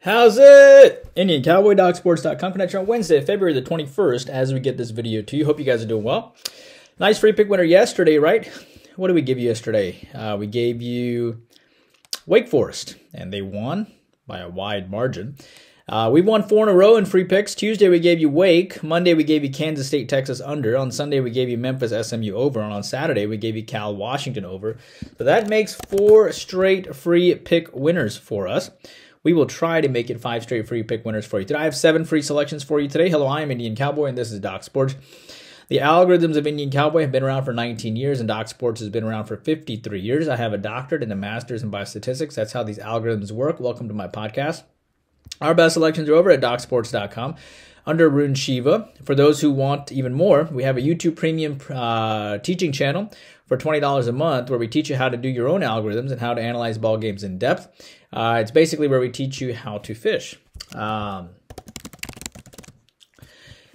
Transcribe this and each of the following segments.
How's it? Indian Cowboy, DocSports.com connection on Wednesday, February the 21st, as we get this video to you. Hope you guys are doing well. Nice free pick winner yesterday, right? What did we give you yesterday? We gave you Wake Forest, and they won by a wide margin. We won 4 in a row in free picks. Tuesday, we gave you Wake. Monday, we gave you Kansas State, Texas under. On Sunday, we gave you Memphis, SMU over. And on Saturday, we gave you Cal, Washington over. So that makes 4 straight free pick winners for us. We will try to make it 5 straight free pick winners for you today. I have 7 free selections for you today. Hello, I am Indian Cowboy, and this is Doc Sports. The algorithms of Indian Cowboy have been around for 19 years, and Doc Sports has been around for 53 years. I have a doctorate and a master's in biostatistics. That's how these algorithms work. Welcome to my podcast. Our best selections are over at docsports.com under Rune Shiva. For those who want even more, we have a YouTube premium teaching channel for $20 a month where we teach you how to do your own algorithms and how to analyze ball games in depth. It's basically where we teach you how to fish. You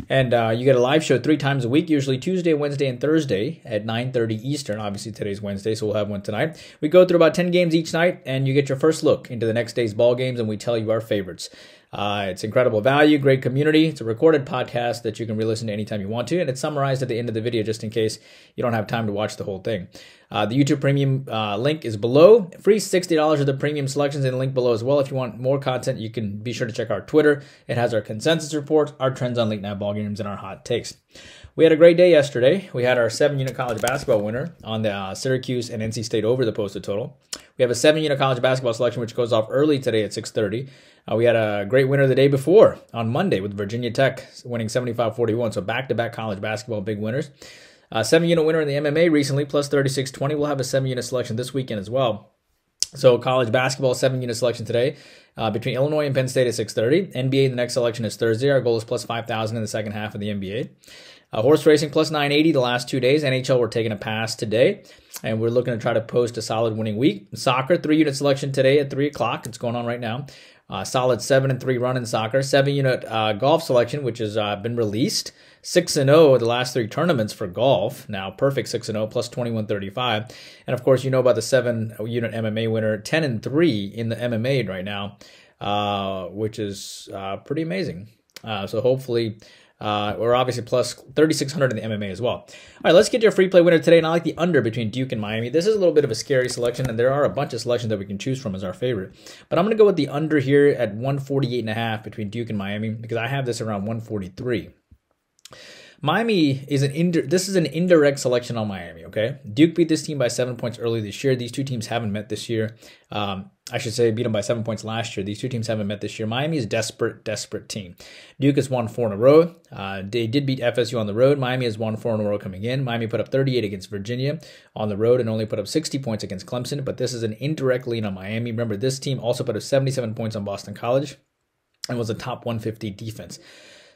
get a live show 3 times a week, usually Tuesday, Wednesday, and Thursday at 9:30 Eastern. Obviously, today's Wednesday, so we'll have one tonight. We go through about 10 games each night, and you get your first look into the next day's ball games, and we tell you our favorites. It's incredible value, great community. It's a recorded podcast that you can re-listen to anytime you want to, and it's summarized at the end of the video just in case you don't have time to watch the whole thing. The YouTube Premium link is below. Free $60 of the premium selections and link below as well. If you want more content, you can be sure to check our Twitter. It has our consensus reports, our trends on late night ball games, and our hot takes. We had a great day yesterday. We had our 7-unit college basketball winner on the Syracuse and NC State over the posted total. We have a 7-unit college basketball selection which goes off early today at 6:30. We had a great winner the day before on Monday with Virginia Tech winning 75-41. So back-to-back college basketball big winners. 7-unit winner in the MMA recently, plus 36.20. We'll have a 7-unit selection this weekend as well. So college basketball 7-unit selection today between Illinois and Penn State at 6:30. NBA, the next selection is Thursday. Our goal is plus 5,000 in the second half of the NBA. Horse racing plus 980 the last 2 days. NHL, we're taking a pass today, and we're looking to try to post a solid winning week. Soccer, 3-unit selection today at 3 o'clock. It's going on right now. Solid 7-3 run in soccer. 7-unit golf selection, which has been released. 6-0 the last 3 tournaments for golf. Now perfect 6-0 plus 2135. And of course, you know about the 7-unit MMA winner, 10-3 in the MMA right now, which is pretty amazing. So hopefully. We're obviously plus 3,600 in the MMA as well. All right, let's get your free play winner today. And I like the under between Duke and Miami. This is a little bit of a scary selection, and there are a bunch of selections that we can choose from as our favorite. But I'm going to go with the under here at 148.5 between Duke and Miami because I have this around 143. Miami is this is an indirect selection on Miami, okay? Duke beat this team by 7 points early this year. These two teams haven't met this year. I should say beat them by 7 points last year. These two teams haven't met this year. Miami is a desperate team. Duke has won 4 in a row. They did beat FSU on the road. Miami has won 4 in a row coming in. Miami put up 38 against Virginia on the road and only put up 60 points against Clemson, but this is an indirect lead on Miami. Remember, this team also put up 77 points on Boston College and was a top 150 defense.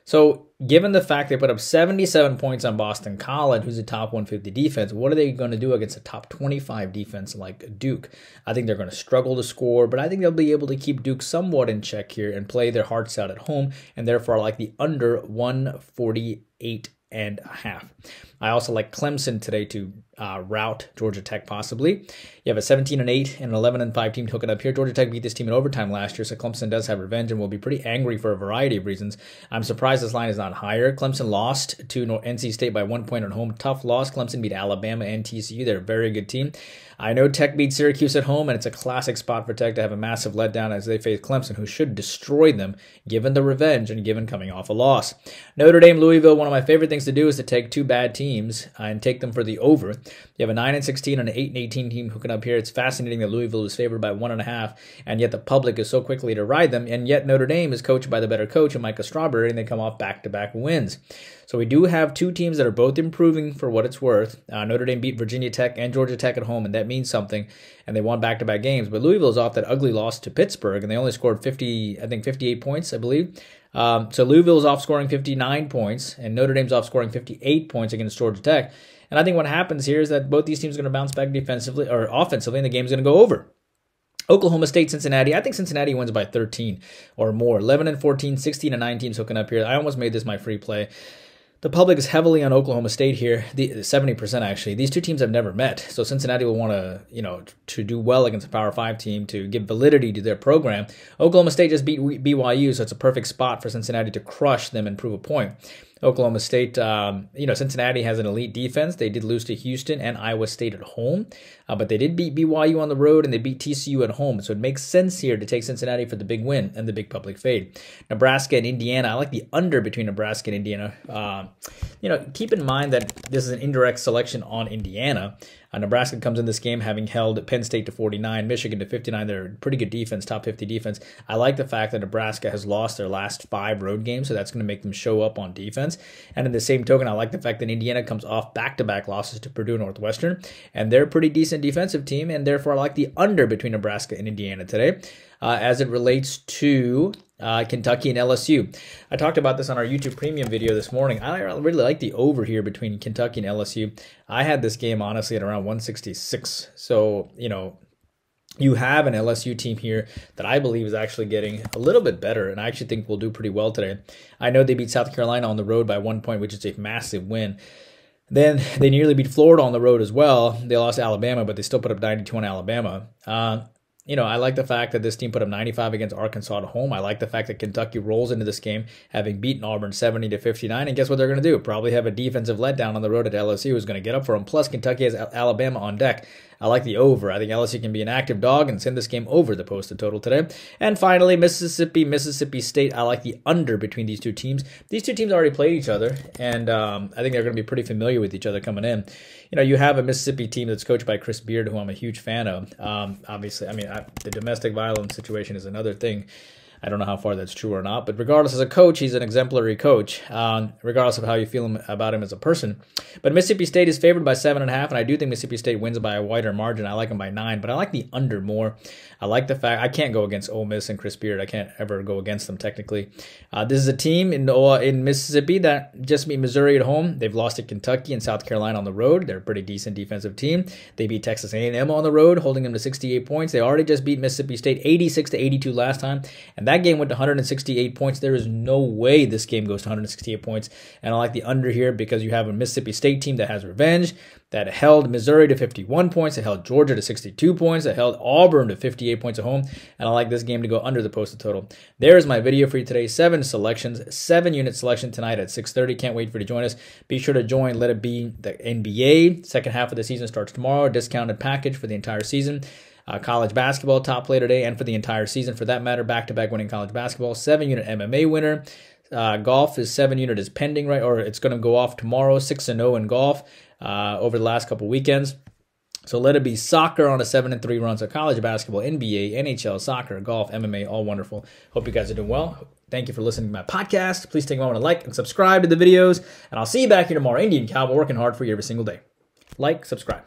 So given the fact they put up 77 points on Boston College, who's a top 150 defense, what are they going to do against a top 25 defense like Duke? I think they're going to struggle to score, but I think they'll be able to keep Duke somewhat in check here and play their hearts out at home, and therefore I like the under 148.5. I also like Clemson today to rout Georgia Tech possibly. You have a 17-8 and an 11-5 team hooking up here. Georgia Tech beat this team in overtime last year, so Clemson does have revenge and will be pretty angry for a variety of reasons. I'm surprised this line is not higher. Clemson lost to NC State by 1 point at home. Tough loss. Clemson beat Alabama and TCU. They're a very good team. I know Tech beat Syracuse at home, and it's a classic spot for Tech to have a massive letdown as they face Clemson, who should destroy them given the revenge and given coming off a loss. Notre Dame, Louisville, one of my favorite things to do is to take 2 bad teams and take them for the over. You have a 9-16 and an 8-18 team hooking up here. It's fascinating that Louisville is favored by 1.5, and yet the public is so quickly to ride them, and yet Notre Dame is coached by the better coach, Micah Strawberry, and they come off back-to-back wins. So we do have 2 teams that are both improving for what it's worth. Notre Dame beat Virginia Tech and Georgia Tech at home, and that means something, and they won back-to-back games. But Louisville is off that ugly loss to Pittsburgh, and they only scored 58 points, I believe. So Louisville is off scoring 59 points, and Notre Dame's off scoring 58 points against Georgia Tech. And I think what happens here is that both these teams are going to bounce back defensively or offensively, and the game's going to go over. Oklahoma State, Cincinnati. I think Cincinnati wins by 13 or more. 11-14, 16-9 teams hooking up here. I almost made this my free play. The public is heavily on Oklahoma State here, 70% actually. These two teams have never met, so Cincinnati will want to, to do well against a Power 5 team to give validity to their program. Oklahoma State just beat BYU, so it's a perfect spot for Cincinnati to crush them and prove a point. Oklahoma State, Cincinnati has an elite defense. They did lose to Houston and Iowa State at home, but they did beat BYU on the road and they beat TCU at home. So it makes sense here to take Cincinnati for the big win and the big public fade. Nebraska and Indiana, I like the under between Nebraska and Indiana. Keep in mind that this is an indirect selection on Indiana. Nebraska comes in this game having held Penn State to 49, Michigan to 59. They're a pretty good defense, top 50 defense. I like the fact that Nebraska has lost their last 5 road games, so that's going to make them show up on defense. And in the same token, I like the fact that Indiana comes off back-to-back losses to Purdue Northwestern, and they're a pretty decent defensive team, and therefore I like the under between Nebraska and Indiana today. As it relates to Kentucky and LSU. I talked about this on our YouTube Premium video this morning. I really like the over here between Kentucky and LSU. I had this game, honestly, at around 166. So, you have an LSU team here that I believe is actually getting a little bit better, and I actually think will do pretty well today. I know they beat South Carolina on the road by 1 point, which is a massive win. Then they nearly beat Florida on the road as well. They lost to Alabama, but they still put up 92 on Alabama. I like the fact that this team put up 95 against Arkansas at home. I like the fact that Kentucky rolls into this game having beaten Auburn 70-59. And guess what they're going to do? Probably have a defensive letdown on the road at LSU who's going to get up for them. Plus, Kentucky has Alabama on deck. I like the over. I think LSU can be an active dog and send this game over the posted total today. And finally, Mississippi State. I like the under between these two teams. These two teams already played each other, and I think they're going to be pretty familiar with each other coming in. You have a Mississippi team that's coached by Chris Beard, who I'm a huge fan of. Obviously, the domestic violence situation is another thing. I don't know how far that's true or not, but regardless, as a coach, he's an exemplary coach, regardless of how you feel about him as a person. But Mississippi State is favored by 7.5, and I do think Mississippi State wins by a wider margin. I like them by 9, but I like the under more. I like the fact I can't go against Ole Miss and Chris Beard. I can't ever go against them technically. This is a team in Mississippi that just beat Missouri at home. They've lost to Kentucky and South Carolina on the road. They're a pretty decent defensive team. They beat Texas A&M on the road, holding them to 68 points. They already just beat Mississippi State 86-82 last time, and that game went to 168 points. There is no way this game goes to 168 points, and I like the under here because you have a Mississippi State team that has revenge, that held Missouri to 51 points, that held Georgia to 62 points, that held Auburn to 58 points at home, and I like this game to go under the posted total. There's my video for you today. 7 selections, 7-unit selection tonight at 6:30. Can't wait for you to join us. Be sure to join Let It Be the NBA. Second half of the season starts tomorrow. Discounted package for the entire season. College basketball top play today, and for the entire season for that matter, back-to-back winning college basketball. 7-unit MMA winner. Golf is 7-unit is pending, right? Or it's going to go off tomorrow. 6-0 in golf over the last couple weekends. So let it be soccer on a 7-3 run. So college basketball, NBA, NHL, soccer, golf, MMA, all wonderful. Hope you guys are doing well. Thank you for listening to my podcast. Please take a moment to like and subscribe to the videos, and I'll see you back here tomorrow. Indian Cowboy, working hard for you every single day. Like, subscribe.